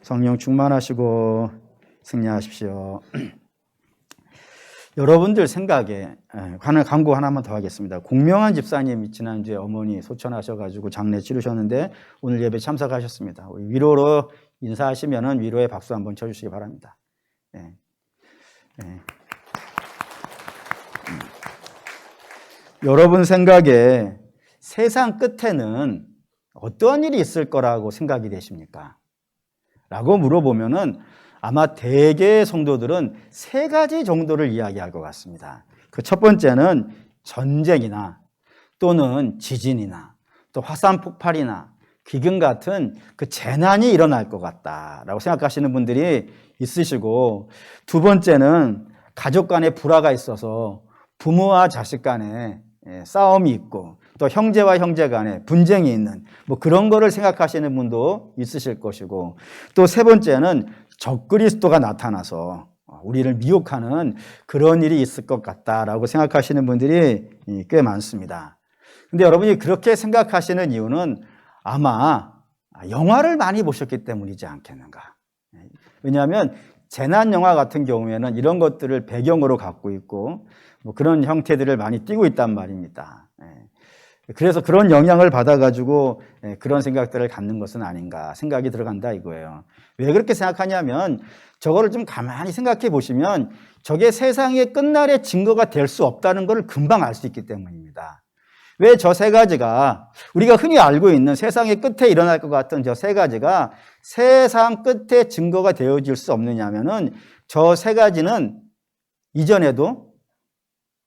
성령 충만하시고 승리하십시오. 여러분들 생각에 관한 광고 하나만 더 하겠습니다. 공명한 집사님이 지난주에 어머니 소천하셔가지고 장례 치르셨는데 오늘 예배 참석하셨습니다. 위로로 인사하시면은 위로의 박수 한번 쳐주시기 바랍니다. 네. 네. 여러분 생각에 세상 끝에는 어떤 일이 있을 거라고 생각이 되십니까? 라고 물어보면은 아마 대개의 성도들은 세 가지 정도를 이야기할 것 같습니다. 그 첫 번째는 전쟁이나 또는 지진이나 또 화산 폭발이나 기근 같은 그 재난이 일어날 것 같다라고 생각하시는 분들이 있으시고, 두 번째는 가족 간에 불화가 있어서 부모와 자식 간에 싸움이 있고 또 형제와 형제 간에 분쟁이 있는 뭐 그런 거를 생각하시는 분도 있으실 것이고, 또 세 번째는 적그리스도가 나타나서 우리를 미혹하는 그런 일이 있을 것 같다라고 생각하시는 분들이 꽤 많습니다. 근데 여러분이 그렇게 생각하시는 이유는 아마 영화를 많이 보셨기 때문이지 않겠는가. 왜냐하면 재난 영화 같은 경우에는 이런 것들을 배경으로 갖고 있고 뭐 그런 형태들을 많이 띄고 있단 말입니다. 그래서 그런 영향을 받아가지고 그런 생각들을 갖는 것은 아닌가 생각이 들어간다 이거예요. 왜 그렇게 생각하냐면 저거를 좀 가만히 생각해 보시면 저게 세상의 끝날의 증거가 될 수 없다는 걸 금방 알 수 있기 때문입니다. 왜 저 세 가지가 우리가 흔히 알고 있는 세상의 끝에 일어날 것 같은 저 세 가지가 세상 끝에 증거가 되어질 수 없느냐면은 저 세 가지는 이전에도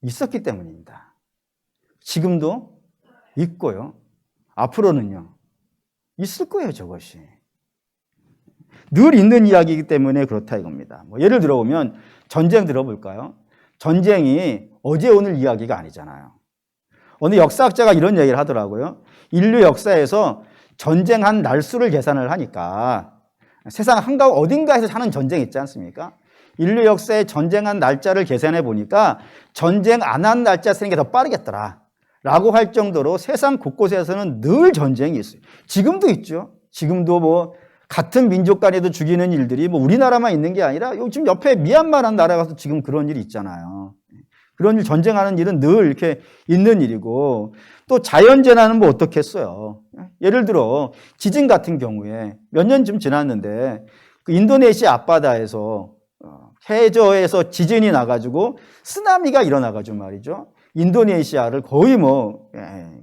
있었기 때문입니다. 지금도 있고요. 앞으로는요. 있을 거예요, 저것이. 늘 있는 이야기이기 때문에 그렇다 이겁니다. 뭐 예를 들어보면 전쟁 들어볼까요? 전쟁이 어제 오늘 이야기가 아니잖아요. 어느 역사학자가 이런 얘기를 하더라고요. 인류 역사에서 전쟁한 날수를 계산을 하니까 세상 한가운데 어딘가에서 하는 전쟁 있지 않습니까? 인류 역사에 전쟁한 날짜를 계산해 보니까 전쟁 안 한 날짜 쓰는 게 더 빠르겠더라 라고 할 정도로 세상 곳곳에서는 늘 전쟁이 있어요. 지금도 있죠. 지금도 뭐 같은 민족 간에도 죽이는 일들이 뭐 우리나라만 있는 게 아니라 요즘 옆에 미얀마라는 나라 가서 지금 그런 일이 있잖아요. 그런 일, 전쟁하는 일은 늘 이렇게 있는 일이고, 또 자연재난은 뭐 어떻겠어요. 예를 들어 지진 같은 경우에 몇 년쯤 지났는데 그 인도네시아 앞바다에서 해저에서 지진이 나가지고 쓰나미가 일어나가지고 말이죠. 인도네시아를 거의 뭐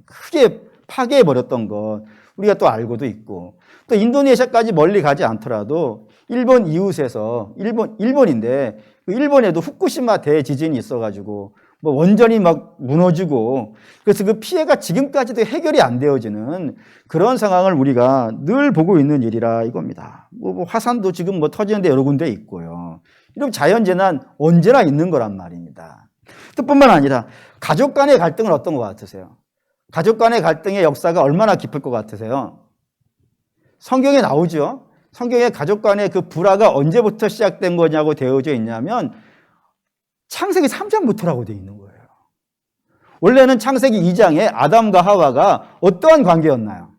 크게 파괴해버렸던 것 우리가 또 알고도 있고, 또 인도네시아까지 멀리 가지 않더라도 일본 이웃에서 일본인데 일본에도 후쿠시마 대지진이 있어가지고 뭐 원전이 막 무너지고, 그래서 그 피해가 지금까지도 해결이 안 되어지는 그런 상황을 우리가 늘 보고 있는 일이라 이겁니다. 뭐 화산도 지금 뭐 터지는데 여러 군데 있고요. 이런 자연재난 언제나 있는 거란 말입니다. 뿐만 아니라 가족 간의 갈등은 어떤 것 같으세요? 가족 간의 갈등의 역사가 얼마나 깊을 것 같으세요? 성경에 나오죠. 성경에 가족 간의 그 불화가 언제부터 시작된 거냐고 되어져 있냐면 창세기 3장부터라고 되어 있는 거예요. 원래는 창세기 2장에 아담과 하와가 어떠한 관계였나요?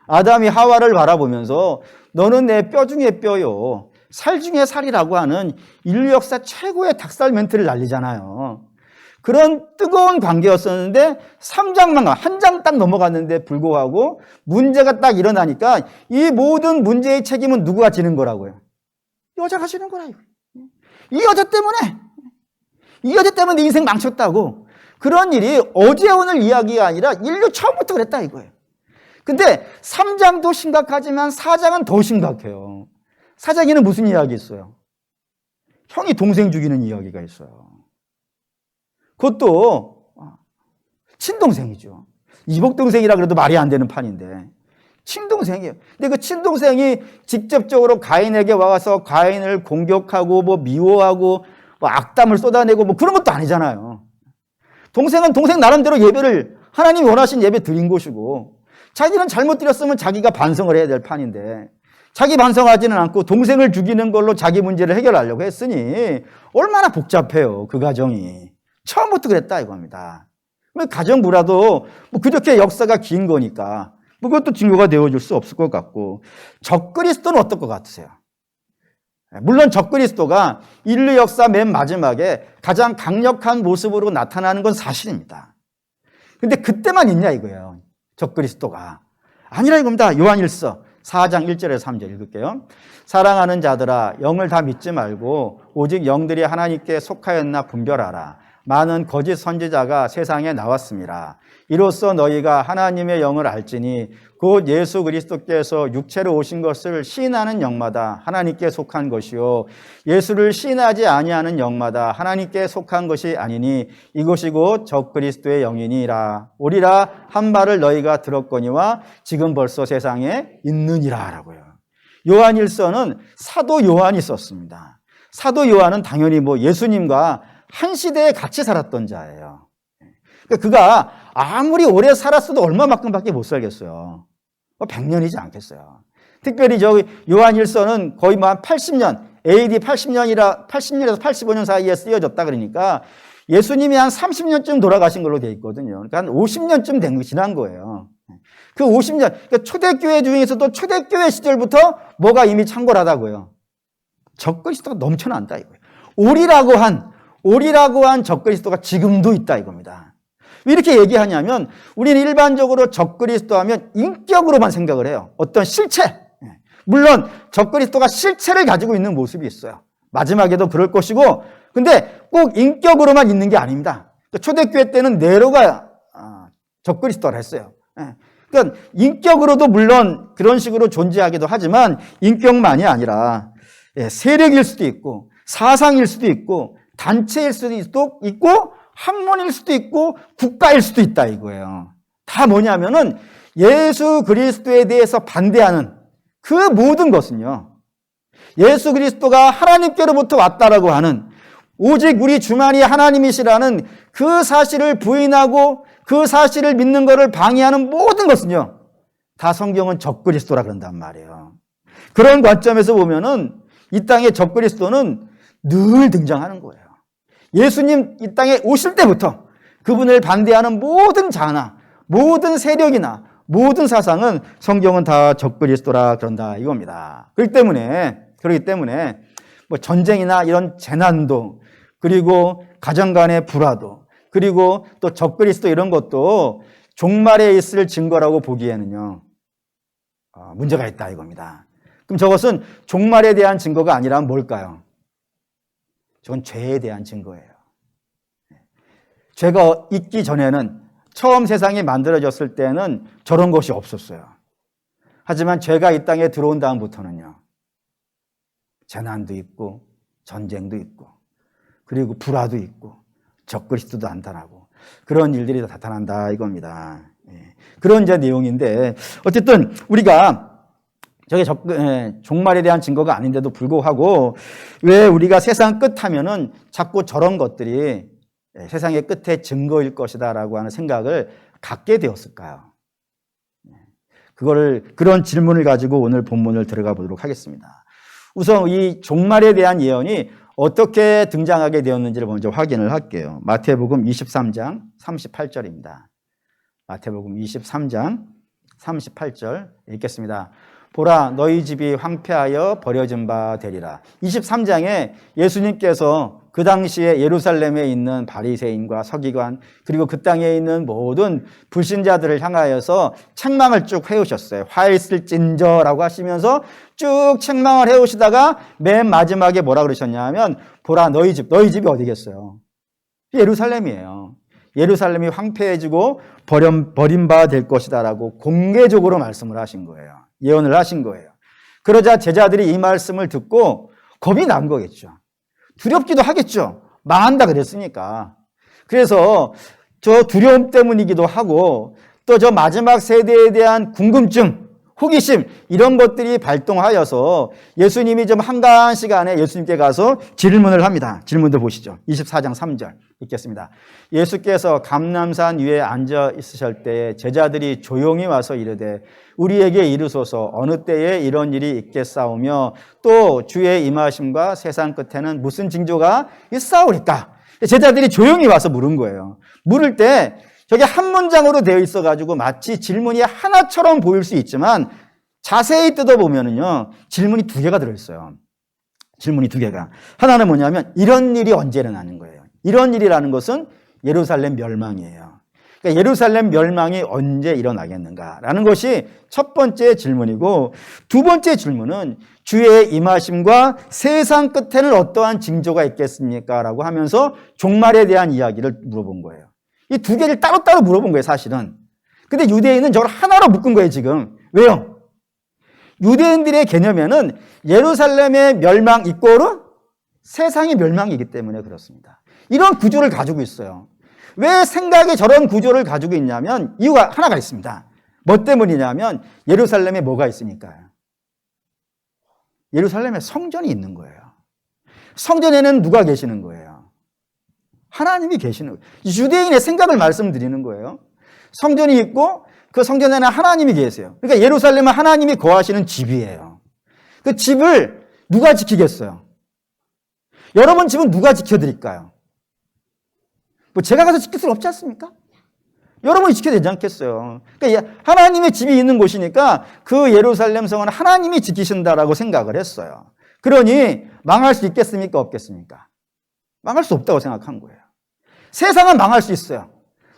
아담이 하와를 바라보면서 너는 내 뼈 중에 뼈요, 살 중에 살이라고 하는 인류 역사 최고의 닭살 멘트를 날리잖아요. 그런 뜨거운 관계였었는데 3장만 한 장 딱 넘어갔는데 불구하고 문제가 딱 일어나니까 이 모든 문제의 책임은 누구가 지는 거라고요? 여자가 지는 거라고요. 이 여자 때문에 네 인생 망쳤다고. 그런 일이 어제 오늘 이야기가 아니라 인류 처음부터 그랬다 이거예요. 근데 3장도 심각하지만 4장은 더 심각해요. 4장에는 무슨 이야기 있어요? 형이 동생 죽이는 이야기가 있어요. 그것도 친동생이죠. 이복동생이라 그래도 말이 안 되는 판인데 친동생이에요. 근데 그 친동생이 직접적으로 가인에게 와서 가인을 공격하고 뭐 미워하고 뭐 악담을 쏟아내고 뭐 그런 것도 아니잖아요. 동생은 동생 나름대로 예배를 하나님이 원하신 예배 드린 것이고, 자기는 잘못 드렸으면 자기가 반성을 해야 될 판인데 자기 반성하지는 않고 동생을 죽이는 걸로 자기 문제를 해결하려고 했으니 얼마나 복잡해요, 그 가정이. 처음부터 그랬다 이겁니다. 가정 불화도 뭐 그렇게 역사가 긴 거니까 뭐 그것도 증거가 되어줄 수 없을 것 같고, 적그리스도는 어떨 것 같으세요? 물론 적그리스도가 인류 역사 맨 마지막에 가장 강력한 모습으로 나타나는 건 사실입니다. 근데 그때만 있냐 이거예요. 적그리스도가. 아니라 이겁니다. 요한일서 4장 1절에서 3절 읽을게요. 사랑하는 자들아, 영을 다 믿지 말고 오직 영들이 하나님께 속하였나 분별하라. 많은 거짓 선지자가 세상에 나왔습니다. 이로써 너희가 하나님의 영을 알지니 곧 예수 그리스도께서 육체로 오신 것을 시인하는 영마다 하나님께 속한 것이요 예수를 시인하지 아니하는 영마다 하나님께 속한 것이 아니니 이것이 곧 적그리스도의 영이니라 오리라 한 말을 너희가 들었거니와 지금 벌써 세상에 있느니라 라고요. 요한일서는 사도 요한이 썼습니다. 사도 요한은 당연히 예수님과 한 시대에 같이 살았던 자예요. 그가 아무리 오래 살았어도 얼마만큼밖에 못 살겠어요. 100년이지 않겠어요. 특별히 요한일서는 거의 한 80년, AD 80년에서 85년 사이에 쓰여졌다 그러니까 예수님이 한 30년쯤 돌아가신 걸로 돼 있거든요. 그러니까 한 50년쯤 지난 거예요. 그 50년, 그러니까 초대교회 중에서도 초대교회 시절부터 뭐가 이미 창궐하다고요. 적그리스도가 넘쳐난다 이거예요. 오리라고 한 적그리스도가 지금도 있다 이겁니다. 왜 이렇게 얘기하냐면 우리는 일반적으로 적그리스도 하면 인격으로만 생각을 해요. 어떤 실체. 물론 적그리스도가 실체를 가지고 있는 모습이 있어요. 마지막에도 그럴 것이고 근데 꼭 인격으로만 있는 게 아닙니다. 초대교회 때는 네로가 적그리스도라 했어요. 그러니까 인격으로도 물론 그런 식으로 존재하기도 하지만 인격만이 아니라 세력일 수도 있고 사상일 수도 있고 단체일 수도 있고 학문일 수도 있고 국가일 수도 있다 이거예요. 다 뭐냐면은 예수 그리스도에 대해서 반대하는 그 모든 것은요. 예수 그리스도가 하나님께로부터 왔다라고 하는 오직 우리 주만이 하나님이시라는 그 사실을 부인하고 그 사실을 믿는 것을 방해하는 모든 것은요. 다 성경은 적그리스도라 그런단 말이에요. 그런 관점에서 보면은 이 땅의 적그리스도는 늘 등장하는 거예요. 예수님 이 땅에 오실 때부터 그분을 반대하는 모든 자나 모든 세력이나 모든 사상은 성경은 다 적그리스도라 그런다 이겁니다. 그렇기 때문에 전쟁이나 이런 재난도 그리고 가정 간의 불화도 그리고 또 적그리스도 이런 것도 종말에 있을 증거라고 보기에는요 문제가 있다 이겁니다. 그럼 저것은 종말에 대한 증거가 아니라 뭘까요? 저건 죄에 대한 증거예요. 죄가 있기 전에는 처음 세상이 만들어졌을 때는 저런 것이 없었어요. 하지만 죄가 이 땅에 들어온 다음부터는요. 재난도 있고 전쟁도 있고 그리고 불화도 있고 적그리스도도 나타나고 그런 일들이 나타난다 이겁니다. 그런 이제 내용인데 어쨌든 우리가 저게 종말에 대한 증거가 아닌데도 불구하고 왜 우리가 세상 끝 하면은 자꾸 저런 것들이 세상의 끝의 증거일 것이다 라고 하는 생각을 갖게 되었을까요? 그런 질문을 가지고 오늘 본문을 들어가 보도록 하겠습니다. 우선 이 종말에 대한 예언이 어떻게 등장하게 되었는지를 먼저 확인을 할게요. 마태복음 23장 38절입니다. 마태복음 23장 38절 읽겠습니다. 보라 너희 집이 황폐하여 버려진 바 되리라. 23장에 예수님께서 그 당시에 예루살렘에 있는 바리새인과 서기관 그리고 그 땅에 있는 모든 불신자들을 향하여서 책망을 쭉 해오셨어요. 화 있을진저라고 하시면서 쭉 책망을 해오시다가 맨 마지막에 뭐라 그러셨냐면 보라 너희 집이 어디겠어요? 예루살렘이에요. 예루살렘이 황폐해지고 버린 바 될 것이다 라고 공개적으로 말씀을 하신 거예요. 예언을 하신 거예요. 그러자 제자들이 이 말씀을 듣고 겁이 난 거겠죠. 두렵기도 하겠죠. 망한다 그랬으니까. 그래서 저 두려움 때문이기도 하고 또 저 마지막 세대에 대한 궁금증, 호기심 이런 것들이 발동하여서 예수님이 좀 한가한 시간에 예수님께 가서 질문을 합니다. 질문도 보시죠. 24장 3절 읽겠습니다. 예수께서 감람산 위에 앉아 있으실 때에 제자들이 조용히 와서 이르되 우리에게 이르소서 어느 때에 이런 일이 있겠사오며 또 주의 임하심과 세상 끝에는 무슨 징조가 있사오리까? 제자들이 조용히 와서 물은 거예요. 물을 때 저게 한 문장으로 되어 있어가지고 마치 질문이 하나처럼 보일 수 있지만 자세히 뜯어보면은요, 질문이 두 개가 들어있어요. 질문이 두 개가. 하나는 뭐냐면, 이런 일이 언제 일어나는 거예요. 이런 일이라는 것은 예루살렘 멸망이에요. 그러니까 예루살렘 멸망이 언제 일어나겠는가라는 것이 첫 번째 질문이고, 두 번째 질문은 주의 임하심과 세상 끝에는 어떠한 징조가 있겠습니까? 라고 하면서 종말에 대한 이야기를 물어본 거예요. 이 두 개를 따로따로 물어본 거예요, 사실은. 근데 유대인은 저걸 하나로 묶은 거예요, 지금. 왜요? 유대인들의 개념에는 예루살렘의 멸망 이꼬르 세상의 멸망이기 때문에 그렇습니다. 이런 구조를 가지고 있어요. 왜 생각에 저런 구조를 가지고 있냐면 이유가 하나가 있습니다. 뭐 때문이냐면 예루살렘에 뭐가 있으니까요. 예루살렘에 성전이 있는 거예요. 성전에는 누가 계시는 거예요? 하나님이 계시는 거예요. 유대인의 생각을 말씀드리는 거예요. 성전이 있고 그 성전에는 하나님이 계세요. 그러니까 예루살렘은 하나님이 거하시는 집이에요. 그 집을 누가 지키겠어요? 여러분 집은 누가 지켜드릴까요? 뭐 제가 가서 지킬 수는 없지 않습니까? 여러분이 지켜야 되지 않겠어요? 그러니까 하나님의 집이 있는 곳이니까 그 예루살렘 성은 하나님이 지키신다라고 생각을 했어요. 그러니 망할 수 있겠습니까? 없겠습니까? 망할 수 없다고 생각한 거예요. 세상은 망할 수 있어요.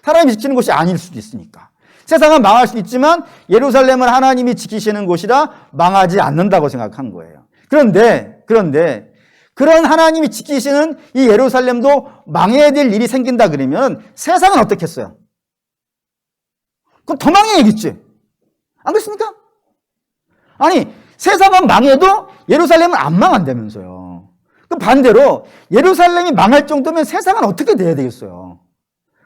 하나님이 지키는 곳이 아닐 수도 있으니까. 세상은 망할 수 있지만 예루살렘은 하나님이 지키시는 곳이라 망하지 않는다고 생각한 거예요. 그런데 그런 하나님이 지키시는 이 예루살렘도 망해야 될 일이 생긴다 그러면 세상은 어떻겠어요? 그럼 더 망해야겠지. 안 그렇습니까? 아니, 세상은 망해도 예루살렘은 안 망한다면서요. 그 반대로 예루살렘이 망할 정도면 세상은 어떻게 돼야 되겠어요?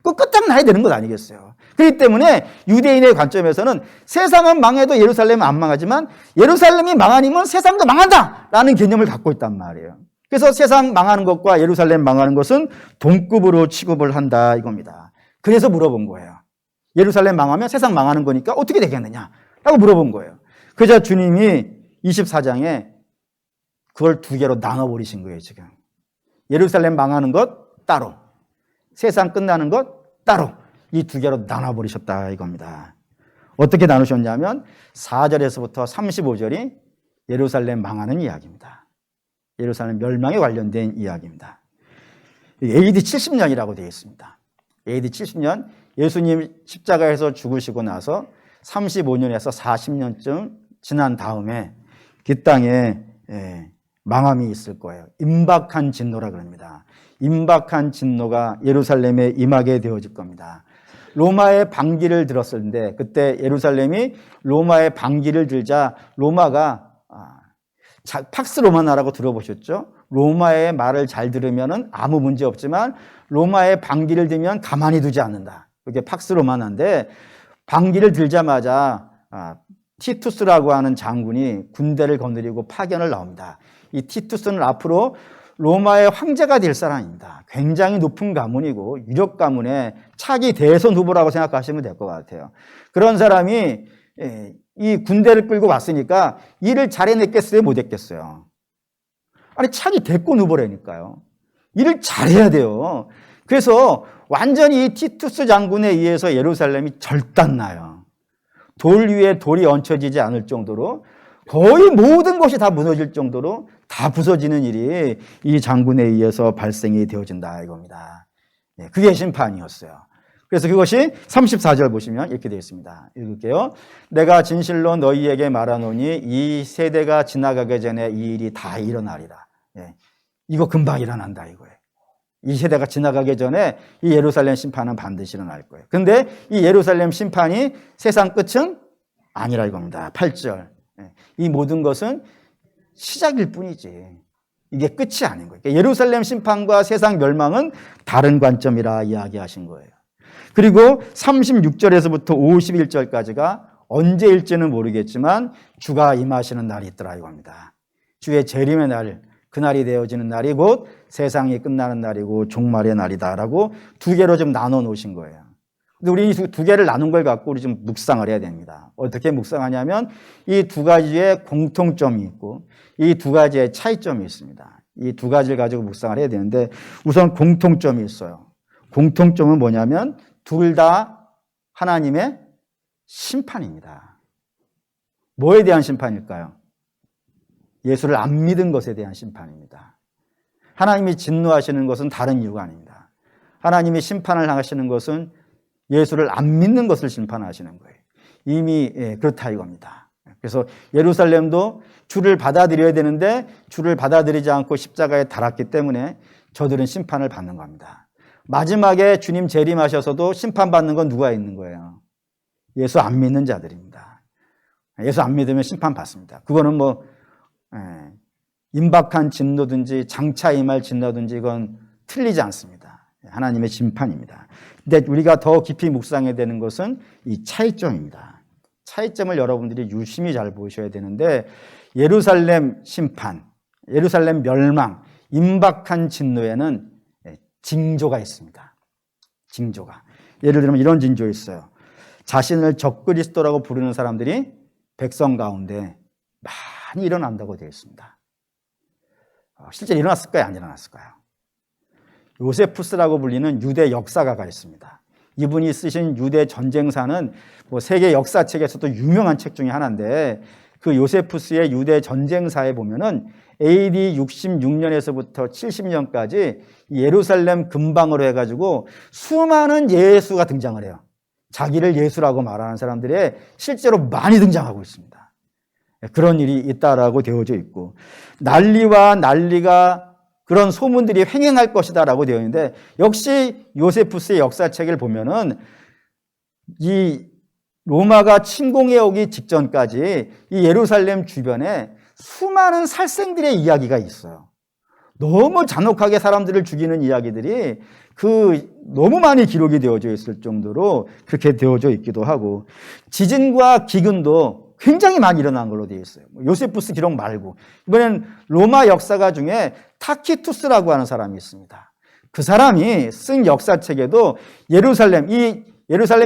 그 끝장나야 되는 것 아니겠어요? 그렇기 때문에 유대인의 관점에서는 세상은 망해도 예루살렘은 안 망하지만 예루살렘이 망하면 세상도 망한다라는 개념을 갖고 있단 말이에요. 그래서 세상 망하는 것과 예루살렘 망하는 것은 동급으로 취급을 한다 이겁니다. 그래서 물어본 거예요. 예루살렘 망하면 세상 망하는 거니까 어떻게 되겠느냐라고 물어본 거예요. 그러자 주님이 24장에 그걸 두 개로 나눠버리신 거예요, 지금. 예루살렘 망하는 것 따로, 세상 끝나는 것 따로, 이 두 개로 나눠버리셨다 이겁니다. 어떻게 나누셨냐면 4절에서부터 35절이 예루살렘 망하는 이야기입니다. 예루살렘 멸망에 관련된 이야기입니다. AD 70년이라고 되어 있습니다. AD 70년, 예수님 십자가에서 죽으시고 나서 35년에서 40년쯤 지난 다음에 그 땅에 망함이 있을 거예요. 임박한 진노라 그럽니다. 임박한 진노가 예루살렘에 임하게 되어질 겁니다. 로마의 반기를 들었을 때 그때 예루살렘이 로마의 반기를 들자 로마가 팍스 로마나라고 들어보셨죠? 로마의 말을 잘 들으면 아무 문제 없지만 로마의 반기를 들면 가만히 두지 않는다. 그게 팍스 로마나인데 반기를 들자마자 티투스라고 하는 장군이 군대를 거느리고 파견을 나옵니다. 이 티투스는 앞으로 로마의 황제가 될 사람입니다. 굉장히 높은 가문이고 유력 가문의 차기 대선 후보라고 생각하시면 될 것 같아요. 그런 사람이 이 군대를 끌고 왔으니까 일을 잘해냈겠어요? 못했겠어요? 아니 차기 대권 후보라니까요. 일을 잘해야 돼요. 그래서 완전히 이 티투스 장군에 의해서 예루살렘이 절단나요. 돌 위에 돌이 얹혀지지 않을 정도로 거의 모든 것이 다 무너질 정도로 다 부서지는 일이 이 장군에 의해서 발생이 되어진다 이겁니다. 그게 심판이었어요. 그래서 그것이 34절 보시면 이렇게 되어 있습니다. 읽을게요. 내가 진실로 너희에게 말하노니 이 세대가 지나가기 전에 이 일이 다 일어나리라. 이거 금방 일어난다 이거예요. 이 세대가 지나가기 전에 이 예루살렘 심판은 반드시 일어날 거예요. 근데 이 예루살렘 심판이 세상 끝은 아니라 이겁니다. 8절. 이 모든 것은 시작일 뿐이지 이게 끝이 아닌 거예요. 그러니까 예루살렘 심판과 세상 멸망은 다른 관점이라 이야기하신 거예요. 그리고 36절에서부터 51절까지가 언제일지는 모르겠지만 주가 임하시는 날이 있더라 이겁니다. 주의 재림의 날, 그날이 되어지는 날이 곧 세상이 끝나는 날이고 종말의 날이다라고 두 개로 좀 나눠 놓으신 거예요. 근데 우리 이 두 개를 나눈 걸 갖고 우리 좀 묵상을 해야 됩니다. 어떻게 묵상하냐면 이 두 가지의 공통점이 있고 이 두 가지의 차이점이 있습니다. 이 두 가지를 가지고 묵상을 해야 되는데 우선 공통점이 있어요. 공통점은 뭐냐면 둘 다 하나님의 심판입니다. 뭐에 대한 심판일까요? 예수를 안 믿은 것에 대한 심판입니다. 하나님이 진노하시는 것은 다른 이유가 아닙니다. 하나님이 심판을 하시는 것은 예수를 안 믿는 것을 심판하시는 거예요. 이미 그렇다 이겁니다. 그래서 예루살렘도 주를 받아들여야 되는데 주를 받아들이지 않고 십자가에 달았기 때문에 저들은 심판을 받는 겁니다. 마지막에 주님 재림하셔서도 심판받는 건 누가 있는 거예요? 예수 안 믿는 자들입니다. 예수 안 믿으면 심판받습니다. 그거는 임박한 진노든지 장차 임할 진노든지 이건 틀리지 않습니다. 하나님의 심판입니다. 근데 우리가 더 깊이 묵상해야 되는 것은 이 차이점입니다. 차이점을 여러분들이 유심히 잘 보셔야 되는데 예루살렘 심판, 예루살렘 멸망, 임박한 진노에는 징조가 있습니다. 징조가. 예를 들면 이런 징조 있어요. 자신을 적그리스도라고 부르는 사람들이 백성 가운데 많이 일어난다고 되어 있습니다. 실제 일어났을까요? 안 일어났을까요? 요세푸스라고 불리는 유대 역사가가 있습니다. 이분이 쓰신 유대 전쟁사는 세계 역사책에서도 유명한 책 중에 하나인데 그 요세푸스의 유대 전쟁사에 보면은 AD 66년에서부터 70년까지 예루살렘 근방으로 해가지고 수많은 예수가 등장을 해요. 자기를 예수라고 말하는 사람들이 실제로 많이 등장하고 있습니다. 그런 일이 있다라고 되어져 있고 난리와 난리가 그런 소문들이 횡행할 것이다라고 되어 있는데 역시 요세푸스의 역사책을 보면은 이 로마가 침공해 오기 직전까지 이 예루살렘 주변에 수많은 살생들의 이야기가 있어요. 너무 잔혹하게 사람들을 죽이는 이야기들이 너무 많이 기록이 되어져 있을 정도로 그렇게 되어져 있기도 하고 지진과 기근도 굉장히 많이 일어난 걸로 되어 있어요. 요세푸스 기록 말고 이번엔 로마 역사가 중에 타키투스라고 하는 사람이 있습니다. 그 사람이 쓴 역사책에도 예루살렘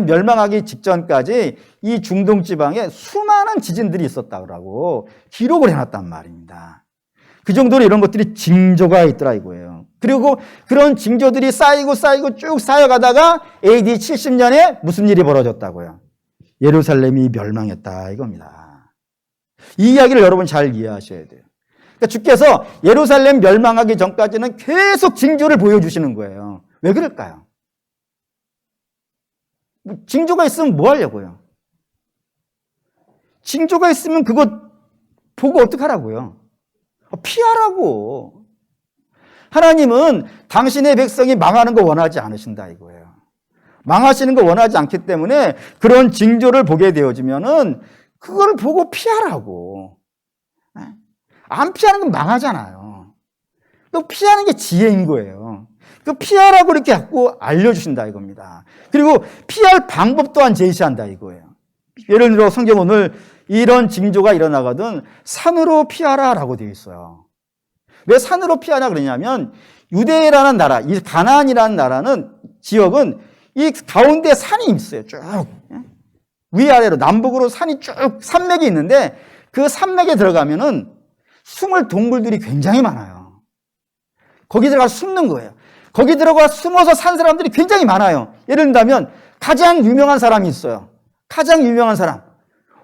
멸망하기 직전까지 이 중동 지방에 수많은 지진들이 있었다고 기록을 해놨단 말입니다. 그 정도로 이런 것들이 징조가 있더라 이거예요. 그리고 그런 징조들이 쌓이고 쭉 쌓여가다가 AD 70년에 무슨 일이 벌어졌다고요? 예루살렘이 멸망했다 이겁니다. 이 이야기를 여러분 잘 이해하셔야 돼요. 그러니까 주께서 예루살렘 멸망하기 전까지는 계속 징조를 보여주시는 거예요. 왜 그럴까요? 징조가 있으면 뭐 하려고요? 징조가 있으면 그거 보고 어떡하라고요? 피하라고. 하나님은 당신의 백성이 망하는 거 원하지 않으신다 이거예요. 망하시는 거 원하지 않기 때문에 그런 징조를 보게 되어지면은 그걸 보고 피하라고. 안 피하는 건 망하잖아요. 또 피하는 게 지혜인 거예요. 그 피하라고 이렇게 자꾸 알려주신다 이겁니다. 그리고 피할 방법 또한 제시한다 이거예요. 예를 들어 성경 오늘 이런 징조가 일어나거든 산으로 피하라라고 되어 있어요. 왜 산으로 피하라 그러냐면 유대라는 나라, 이 가나안이라는 나라는 지역은 이 가운데 산이 있어요. 쭉 위아래로 남북으로 산이 쭉 산맥이 있는데 그 산맥에 들어가면은 숨을 동물들이 굉장히 많아요. 거기 들어가서 숨는 거예요. 거기 들어가 숨어서 산 사람들이 굉장히 많아요. 예를 들면 가장 유명한 사람이 있어요. 가장 유명한 사람.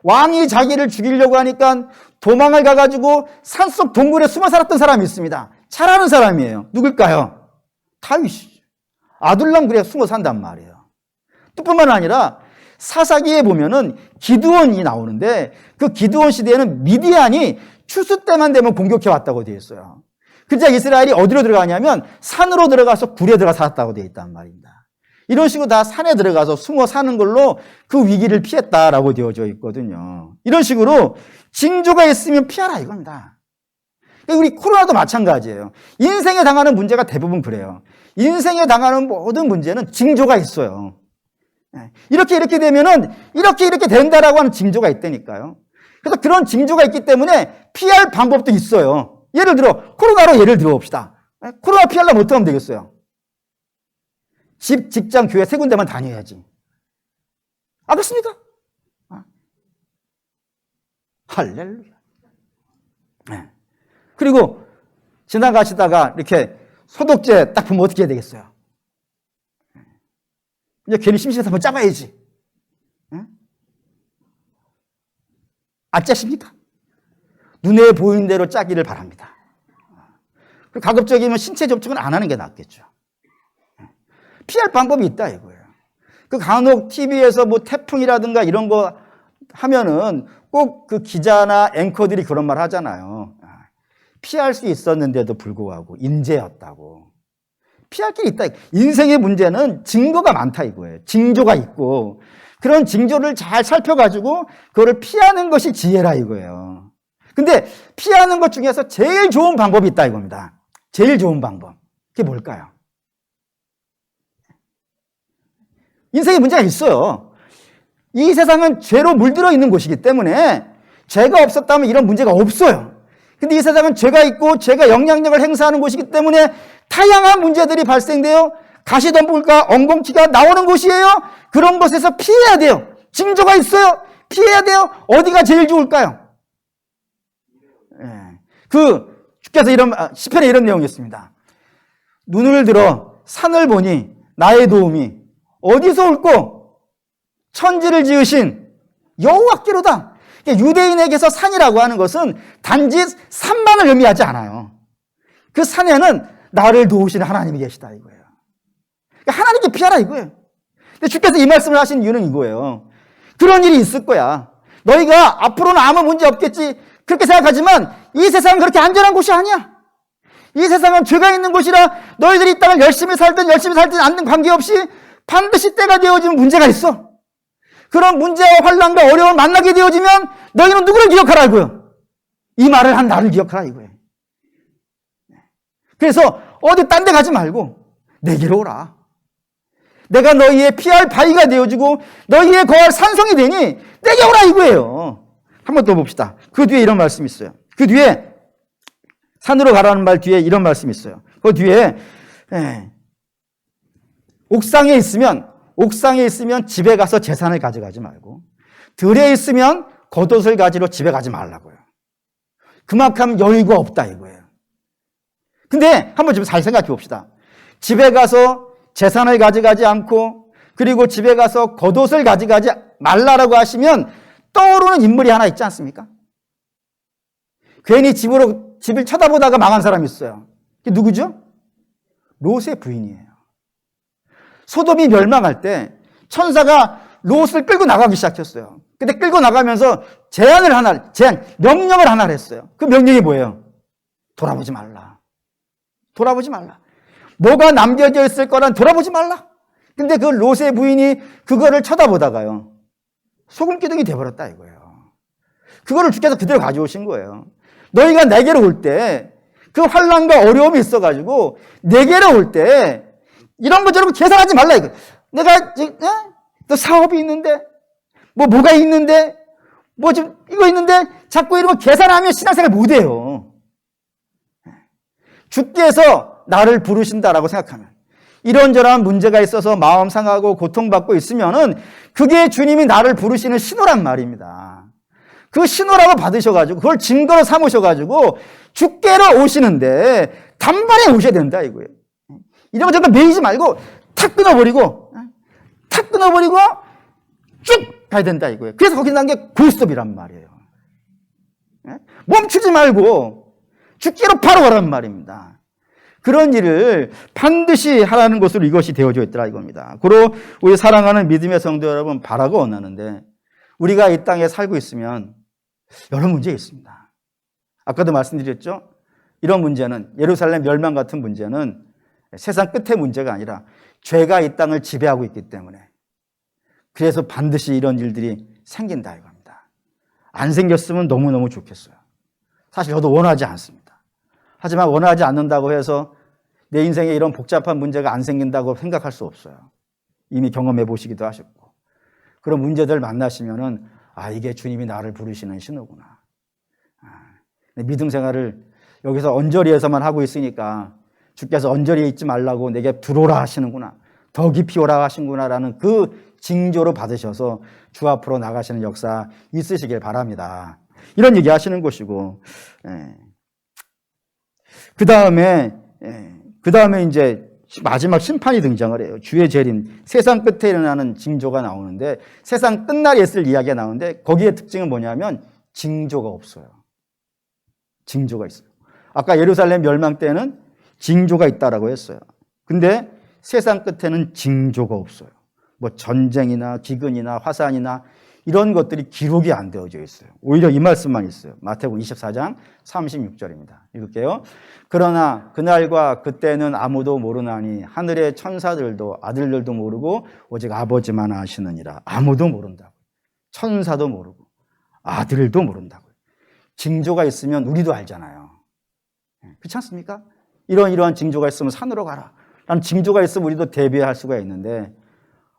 왕이 자기를 죽이려고 하니까 도망을 가가지고 산속 동굴에 숨어 살았던 사람이 있습니다. 잘 아는 사람이에요. 누굴까요? 다윗이죠. 아둘람 그래 숨어 산단 말이에요. 또 뿐만 아니라 사사기에 보면은 기드온이 나오는데 그 기드온 시대에는 미디안이 추수 때만 되면 공격해 왔다고 되어 있어요. 그자 이스라엘이 어디로 들어가냐면 산으로 들어가서 굴에 들어가 살았다고 되어 있단 말입니다. 이런 식으로 다 산에 들어가서 숨어 사는 걸로 그 위기를 피했다라고 되어져 있거든요. 이런 식으로 징조가 있으면 피하라 이겁니다. 우리 코로나도 마찬가지예요. 인생에 당하는 문제가 대부분 그래요. 인생에 당하는 모든 문제는 징조가 있어요. 이렇게 되면은 이렇게 된다라고 하는 징조가 있다니까요. 그래서 그런 징조가 있기 때문에 피할 방법도 있어요. 예를 들어 코로나로 예를 들어 봅시다. 코로나 피하려면 어떻게 하면 되겠어요? 집, 직장, 교회 세 군데만 다녀야지. 그렇습니까? 할렐루야. 네. 그리고 지나가시다가 이렇게 소독제 딱 보면 어떻게 해야 되겠어요? 이제 괜히 심심해서 한번 짜봐야지. 안 짜십니까? 눈에 보이는 대로 짜기를 바랍니다. 가급적이면 신체 접촉은 안 하는 게 낫겠죠. 피할 방법이 있다 이거예요. 그 간혹 TV에서 뭐 태풍이라든가 이런 거 하면은 꼭 그 기자나 앵커들이 그런 말 하잖아요. 피할 수 있었는데도 불구하고 인재였다고. 피할 길이 있다. 인생의 문제는 증거가 많다 이거예요. 징조가 있고 그런 징조를 잘 살펴가지고 그거를 피하는 것이 지혜라 이거예요. 근데 피하는 것 중에서 제일 좋은 방법이 있다 이겁니다. 제일 좋은 방법. 그게 뭘까요? 인생에 문제가 있어요. 이 세상은 죄로 물들어 있는 곳이기 때문에 죄가 없었다면 이런 문제가 없어요. 근데 이 세상은 죄가 있고 죄가 영향력을 행사하는 곳이기 때문에 다양한 문제들이 발생돼요. 가시덤불과 엉겅퀴가 나오는 곳이에요. 그런 곳에서 피해야 돼요. 징조가 있어요. 피해야 돼요. 어디가 제일 좋을까요? 주께서 시편에 이런 내용이 있습니다. 눈을 들어 산을 보니 나의 도움이 어디서 올꼬? 천지를 지으신 여호와께로다. 유대인에게서 산이라고 하는 것은 단지 산만을 의미하지 않아요. 그 산에는 나를 도우시는 하나님이 계시다 이거예요. 하나님께 피하라 이거예요. 근데 주께서 이 말씀을 하신 이유는 이거예요. 그런 일이 있을 거야. 너희가 앞으로는 아무 문제 없겠지 그렇게 생각하지만 이 세상은 그렇게 안전한 곳이 아니야. 이 세상은 죄가 있는 곳이라 너희들이 이 땅을 열심히 살든 않든 관계없이 반드시 때가 되어지면 문제가 있어. 그런 문제와 환난과 어려움을 만나게 되어지면 너희는 누구를 기억하라고요? 이 말을 한 나를 기억하라 이거예요. 그래서 어디 딴 데 가지 말고 내게로 오라. 내가 너희의 피할 바위가 되어주고 너희의 거할 산성이 되니 내게 오라 이거예요. 한 번 더 봅시다. 그 뒤에 이런 말씀이 있어요. 그 뒤에 산으로 가라는 말 뒤에 이런 말씀이 있어요. 그 뒤에 옥상에 있으면 집에 가서 재산을 가져가지 말고 들에 있으면 겉옷을 가지러 집에 가지 말라고요. 그만큼 여유가 없다 이거예요. 근데 한번 좀 잘 생각해 봅시다. 집에 가서 재산을 가져가지 않고 그리고 집에 가서 겉옷을 가져가지 말라라고 하시면 떠오르는 인물이 하나 있지 않습니까? 괜히 집을 쳐다보다가 망한 사람이 있어요. 그게 누구죠? 롯의 부인이에요. 소돔이 멸망할 때 천사가 롯을 끌고 나가기 시작했어요. 근데 끌고 나가면서 명령을 하나 했어요. 그 명령이 뭐예요? 돌아보지 말라. 돌아보지 말라. 뭐가 남겨져 있을 거란 돌아보지 말라. 근데 그 롯의 부인이 그거를 쳐다보다가요. 소금 기둥이 돼버렸다 이거예요. 그거를 주께서 그대로 가져오신 거예요. 너희가 내게로 올 때 그 환난과 어려움이 있어가지고 내게로 올 때 이런 거 저런 거 계산하지 말라 이거. 내가 또 사업이 있는데 뭐가 있는데 뭐 좀 이거 있는데 자꾸 이런 거 계산하면 신앙생활 못해요. 주께서 나를 부르신다라고 생각하면 이런저런 문제가 있어서 마음 상하고 고통받고 있으면은 그게 주님이 나를 부르시는 신호란 말입니다. 그 신호라고 받으셔가지고 그걸 증거로 삼으셔가지고 주께로 오시는데 단번에 오셔야 된다 이거예요. 이런 거 잠깐 매이지 말고 탁 끊어버리고 쭉 가야 된다 이거예요. 그래서 거기 난 게 고스톱이란 말이에요. 멈추지 말고 주께로 바로 가란 말입니다. 그런 일을 반드시 하라는 것으로 이것이 되어져 있더라 이겁니다. 그리고 우리 사랑하는 믿음의 성도 여러분 바라고 원하는데 우리가 이 땅에 살고 있으면 여러 문제 있습니다. 아까도 말씀드렸죠? 이런 문제는 예루살렘 멸망 같은 문제는 세상 끝의 문제가 아니라 죄가 이 땅을 지배하고 있기 때문에 그래서 반드시 이런 일들이 생긴다 이겁니다. 안 생겼으면 너무너무 좋겠어요. 사실 저도 원하지 않습니다. 하지만 원하지 않는다고 해서 내 인생에 이런 복잡한 문제가 안 생긴다고 생각할 수 없어요. 이미 경험해 보시기도 하셨고 그런 문제들 만나시면은 이게 주님이 나를 부르시는 신호구나. 믿음 생활을 여기서 언저리에서만 하고 있으니까 주께서 언저리에 있지 말라고 내게 들어오라 하시는구나. 더 깊이 오라 하시는구나라는 그 징조로 받으셔서 주 앞으로 나가시는 역사 있으시길 바랍니다. 이런 얘기 하시는 것이고 그 다음에 이제 마지막 심판이 등장을 해요. 주의 재림, 세상 끝에 일어나는 징조가 나오는데 세상 끝날에 있을 이야기가 나오는데 거기에 특징은 뭐냐면 징조가 없어요. 징조가 있어요. 아까 예루살렘 멸망 때는 징조가 있다라고 했어요. 근데 세상 끝에는 징조가 없어요. 뭐 전쟁이나 기근이나 화산이나 이런 것들이 기록이 안 되어져 있어요. 오히려 이 말씀만 있어요. 마태복음 24장 36절입니다. 읽을게요. 그러나 그날과 그때는 아무도 모르나니 하늘의 천사들도 아들들도 모르고 오직 아버지만 아시느니라. 아무도 모른다고. 천사도 모르고 아들도 모른다고요. 징조가 있으면 우리도 알잖아요. 그렇지 않습니까? 이러한 징조가 있으면 산으로 가라. 라는 징조가 있으면 우리도 대비할 수가 있는데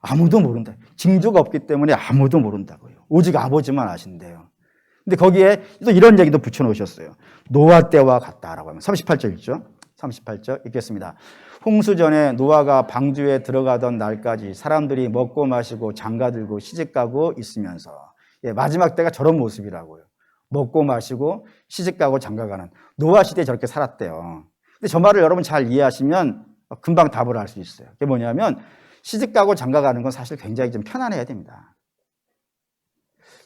아무도 모른다. 징조가 없기 때문에 아무도 모른다고요. 오직 아버지만 아신대요. 근데 거기에 또 이런 얘기도 붙여놓으셨어요. 노아 때와 같다라고 하면 38절 읽죠. 38절 읽겠습니다. 홍수 전에 노아가 방주에 들어가던 날까지 사람들이 먹고 마시고 장가들고 시집가고 있으면서 마지막 때가 저런 모습이라고요. 먹고 마시고 시집가고 장가가는 노아 시대에 저렇게 살았대요. 근데 저 말을 여러분 잘 이해하시면 금방 답을 알 수 있어요. 그게 뭐냐면 시집가고 장가가는 건 사실 굉장히 좀 편안해야 됩니다.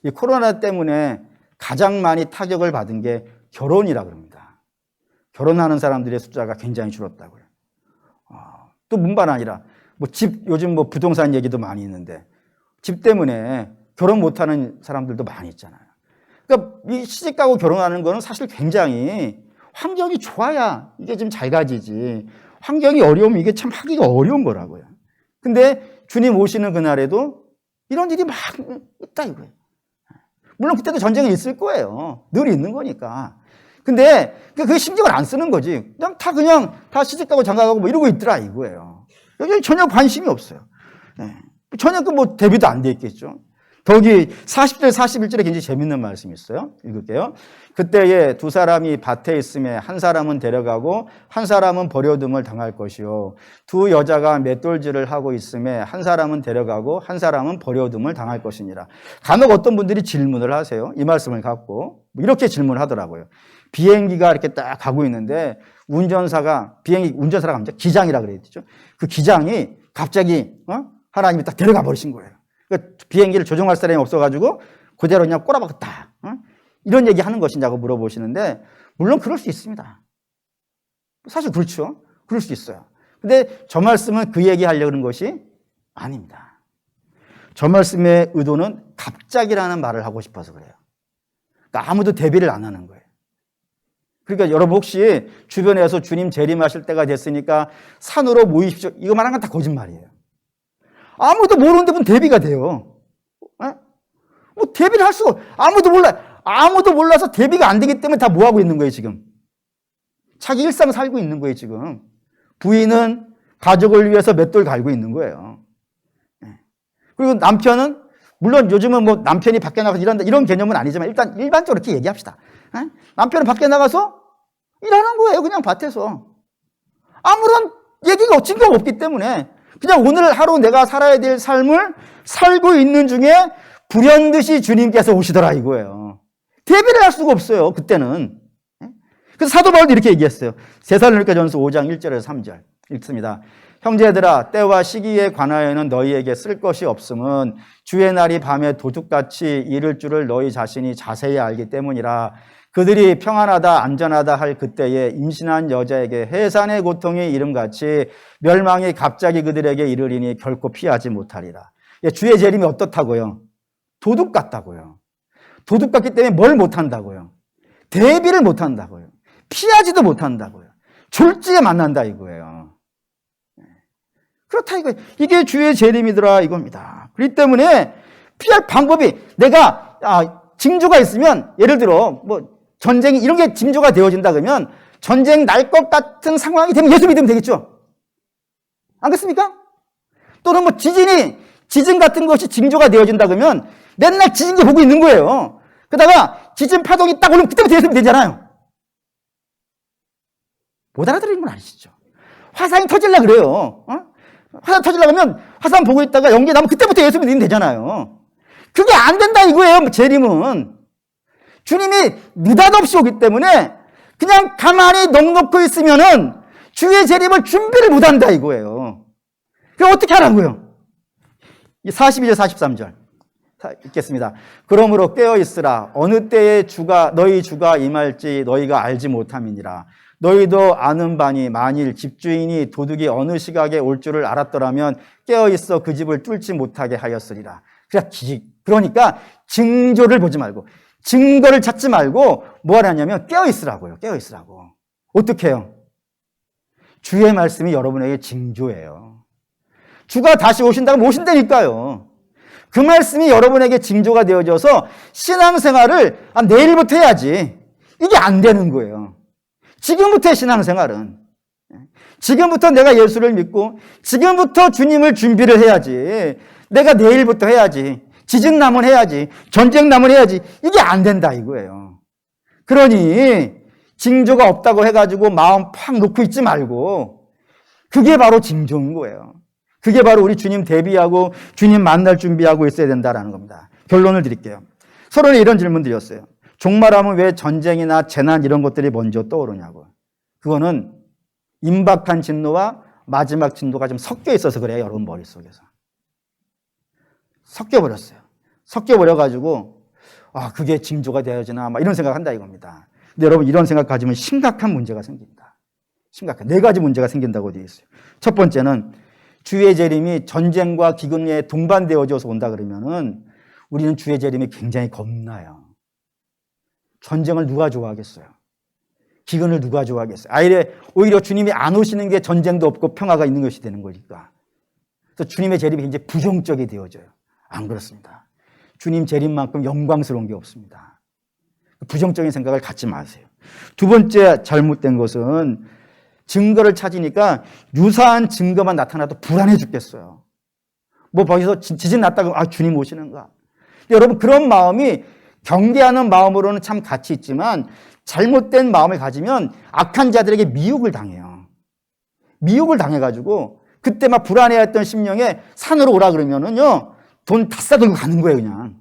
이 코로나 때문에 가장 많이 타격을 받은 게 결혼이라 그럽니다. 결혼하는 사람들의 숫자가 굉장히 줄었다고요. 또 뿐만 아니라 뭐 집, 요즘 뭐 부동산 얘기도 많이 있는데 집 때문에 결혼 못하는 사람들도 많이 있잖아요. 그러니까 이 시집가고 결혼하는 거는 사실 굉장히 환경이 좋아야 이게 좀 잘 가지지. 환경이 어려우면 이게 참 하기가 어려운 거라고요. 근데 주님 오시는 그날에도 이런 일이 막 있다 이거예요. 물론 그때도 전쟁은 있을 거예요. 늘 있는 거니까. 근데 그게 신경을 안 쓰는 거지. 그냥 다 시집가고 장가가고 뭐 이러고 있더라 이거예요. 여기 전혀 관심이 없어요. 전혀 뭐 대비도 안 돼 있겠죠. 거기 40절 41절에 굉장히 재밌는 말씀이 있어요. 읽을게요. 그때에 두 사람이 밭에 있음에 한 사람은 데려가고 한 사람은 버려둠을 당할 것이요. 두 여자가 맷돌질을 하고 있음에 한 사람은 데려가고 한 사람은 버려둠을 당할 것이니라. 간혹 어떤 분들이 질문을 하세요. 이 말씀을 갖고 이렇게 질문을 하더라고요. 비행기가 이렇게 딱 가고 있는데 비행기 운전사가 갑니다. 기장이라 그래야 되죠. 그 기장이 갑자기 하나님이 딱 데려가 버리신 거예요. 그러니까 비행기를 조종할 사람이 없어가지고 그대로 그냥 꼬라박았다. 이런 얘기 하는 것이냐고 물어보시는데 물론 그럴 수 있습니다. 사실 그렇죠. 그럴 수 있어요. 근데 저 말씀은 그 얘기 하려는 것이 아닙니다. 저 말씀의 의도는 갑자기라는 말을 하고 싶어서 그래요. 그러니까 아무도 대비를 안 하는 거예요. 그러니까 여러분 혹시 주변에서 주님 재림하실 때가 됐으니까 산으로 모이십시오. 이거 말하는 건 다 거짓말이에요. 아무도 모르는데 무슨 대비가 돼요. 뭐 대비를 할 수가 아무도 몰라요. 아무도 몰라서 대비가 안 되기 때문에 다 뭐하고 있는 거예요 지금. 자기 일상 살고 있는 거예요 지금. 부인은 가족을 위해서 맷돌 갈고 있는 거예요. 그리고 남편은 물론 요즘은 뭐 남편이 밖에 나가서 일한다 이런 개념은 아니지만 일단 일반적으로 이렇게 얘기합시다. 남편은 밖에 나가서 일하는 거예요 그냥 밭에서. 아무런 얘기가 증거가 없기 때문에 그냥 오늘 하루 내가 살아야 될 삶을 살고 있는 중에 불현듯이 주님께서 오시더라 이거예요. 대비를 할 수가 없어요 그때는. 그래서 사도 바울도 이렇게 얘기했어요. 데살로니가전서 5장 1절에서 3절 읽습니다. 형제들아 때와 시기에 관하여는 너희에게 쓸 것이 없음은 주의 날이 밤에 도둑같이 이를 줄을 너희 자신이 자세히 알기 때문이라. 그들이 평안하다 안전하다 할 그때에 임신한 여자에게 해산의 고통이 이름같이 멸망이 갑자기 그들에게 이르리니 결코 피하지 못하리라. 주의 재림이 어떻다고요? 도둑 같다고요. 도둑 같기 때문에 뭘 못한다고요? 대비를 못한다고요. 피하지도 못한다고요. 졸지에 만난다 이거예요. 그렇다 이거예요. 이게 주의 재림이더라 이겁니다. 그렇기 때문에 피할 방법이 내가 징조가 있으면 예를 들어 뭐 전쟁이 이런 게 징조가 되어진다 그러면 전쟁 날 것 같은 상황이 되면 예수 믿으면 되겠죠. 안 그렇습니까? 또는 뭐 지진 같은 것이 징조가 되어진다 그러면 맨날 지진기 보고 있는 거예요. 그러다가 지진 파동이 딱 오면 그때부터 예수 믿으면 되잖아요. 못 알아들으는 건 아니시죠. 화산이 터질라 그래요. 화산 터질라 그러면 화산 보고 있다가 연기 나면 그때부터 예수 믿으면 되잖아요. 그게 안 된다 이거예요. 재림은. 주님이 느닷없이 오기 때문에 그냥 가만히 넋놓고 있으면은 주의 재림을 준비를 못한다 이거예요. 그럼 어떻게 하라고요? 42절 43절 읽겠습니다. 그러므로 깨어있으라. 어느 때에 너희 주가 임할지 너희가 알지 못함이니라. 너희도 아는 바니 만일 집주인이 도둑이 어느 시각에 올 줄을 알았더라면 깨어있어 그 집을 뚫지 못하게 하였으리라. 그러니까 징조를 보지 말고 증거를 찾지 말고 뭐 하라냐면 깨어있으라고요. 깨어있으라고. 어떻게 해요? 주의 말씀이 여러분에게 징조예요. 주가 다시 오신다면 오신다니까요. 그 말씀이 여러분에게 징조가 되어져서 신앙생활을 내일부터 해야지. 이게 안 되는 거예요. 지금부터의 신앙생활은. 지금부터 내가 예수를 믿고 지금부터 주님을 준비를 해야지. 내가 내일부터 해야지. 지진나면 해야지. 전쟁나면 해야지. 이게 안 된다 이거예요. 그러니 징조가 없다고 해가지고 마음 팍 놓고 있지 말고 그게 바로 징조인 거예요. 그게 바로 우리 주님 대비하고 주님 만날 준비하고 있어야 된다라는 겁니다. 결론을 드릴게요. 서론에 이런 질문 드렸어요. 종말하면 왜 전쟁이나 재난 이런 것들이 먼저 떠오르냐고. 그거는 임박한 진노와 마지막 진노가 좀 섞여 있어서 그래요. 여러분 머릿속에서. 섞여버렸어요. 섞여버려가지고 그게 징조가 되어지나 막 이런 생각한다 이겁니다. 근데 여러분 이런 생각 가지면 심각한 문제가 생깁니다. 심각한 4가지 문제가 생긴다고 되어 있어요. 첫 번째는 주의 재림이 전쟁과 기근에 동반되어져서 온다 그러면은 우리는 주의 재림이 굉장히 겁나요. 전쟁을 누가 좋아하겠어요? 기근을 누가 좋아하겠어요? 오히려 주님이 안 오시는 게 전쟁도 없고 평화가 있는 것이 되는 거니까. 그래서 주님의 재림이 굉장히 부정적이 되어져요. 안 그렇습니다. 주님 재림만큼 영광스러운 게 없습니다. 부정적인 생각을 갖지 마세요. 두 번째 잘못된 것은 증거를 찾으니까 유사한 증거만 나타나도 불안해 죽겠어요. 뭐 거기서 지진 났다고 주님 오시는가. 여러분 그런 마음이 경계하는 마음으로는 참 가치 있지만 잘못된 마음을 가지면 악한 자들에게 미혹을 당해요. 미혹을 당해가지고 그때 막 불안해했던 심령에 산으로 오라 그러면은요 돈 다 싸들고 가는 거예요 그냥.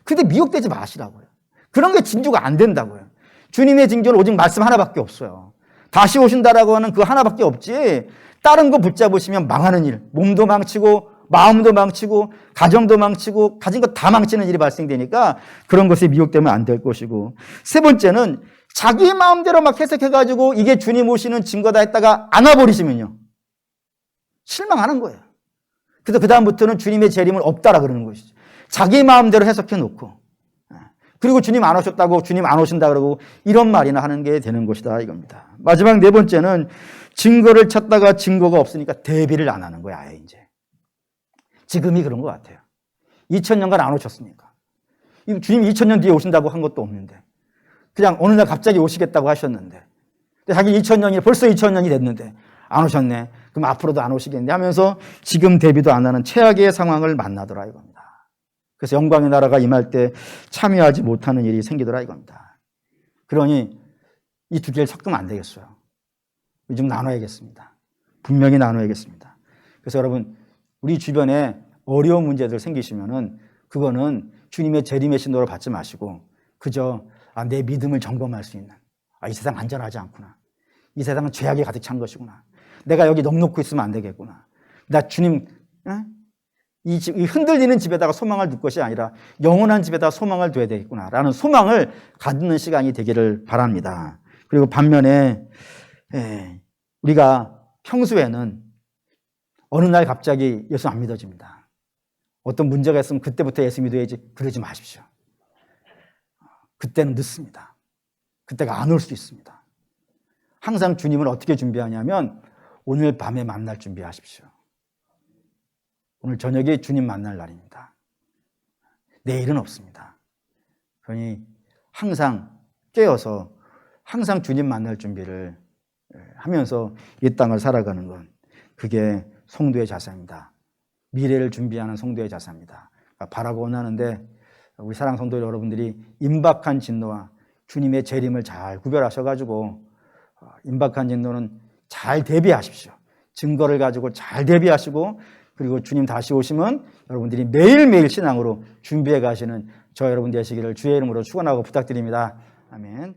근데 미혹되지 마시라고요. 그런 게 징조가 안 된다고요. 주님의 징조는 오직 말씀 하나밖에 없어요. 다시 오신다라고 하는 그 하나밖에 없지 다른 거 붙잡으시면 망하는 일, 몸도 망치고 마음도 망치고 가정도 망치고 가진 거 다 망치는 일이 발생되니까 그런 것에 미혹되면 안 될 것이고, 세 번째는 자기 마음대로 막 해석해가지고 이게 주님 오시는 증거다 했다가 안아버리시면요 실망하는 거예요. 그래서 그 다음부터는 주님의 재림은 없다라 그러는 것이죠. 자기 마음대로 해석해놓고 그리고 주님 안 오셨다고 주님 안 오신다 그러고 이런 말이나 하는 게 되는 것이다 이겁니다. 마지막 네 번째는 증거를 찾다가 증거가 없으니까 대비를 안 하는 거야. 아예 이제 지금이 그런 것 같아요. 2000년간 안 오셨으니까 주님 2000년 뒤에 오신다고 한 것도 없는데 그냥 어느 날 갑자기 오시겠다고 하셨는데 자기 2000년이 벌써 2000년이 됐는데 안 오셨네. 그럼 앞으로도 안 오시겠네 하면서 지금 대비도 안 하는 최악의 상황을 만나더라 이겁니다. 그래서 영광의 나라가 임할 때 참여하지 못하는 일이 생기더라 이겁니다. 그러니 이 두 개를 섞으면 안 되겠어요. 좀 나눠야겠습니다. 분명히 나눠야겠습니다. 그래서 여러분 우리 주변에 어려운 문제들 생기시면은 그거는 주님의 재림의 신호를 받지 마시고 그저 내 믿음을 점검할 수 있는 이 세상 안전하지 않구나. 이 세상은 죄악이 가득 찬 것이구나. 내가 여기 넉넉히 있으면 안 되겠구나. 나 주님 이 흔들리는 집에다가 소망을 둘 것이 아니라 영원한 집에다가 소망을 둬야 되겠구나라는 소망을 갖는 시간이 되기를 바랍니다. 그리고 반면에 우리가 평소에는 어느 날 갑자기 예수 안 믿어집니다. 어떤 문제가 있으면 그때부터 예수 믿어야지 그러지 마십시오. 그때는 늦습니다. 그때가 안 올 수 있습니다. 항상 주님을 어떻게 준비하냐면 오늘 밤에 만날 준비하십시오. 오늘 저녁에 주님 만날 날입니다. 내일은 없습니다. 그러니 항상 깨어서 항상 주님 만날 준비를 하면서 이 땅을 살아가는 건 그게 성도의 자세입니다. 미래를 준비하는 성도의 자세입니다. 바라고 원하는데 우리 사랑 성도 여러분들이 임박한 진노와 주님의 재림을 잘 구별하셔가지고 임박한 진노는 잘 대비하십시오. 증거를 가지고 잘 대비하시고 그리고 주님 다시 오시면 여러분들이 매일매일 신앙으로 준비해 가시는 저 여러분 되시기를 주의 이름으로 축원하고 부탁드립니다. 아멘.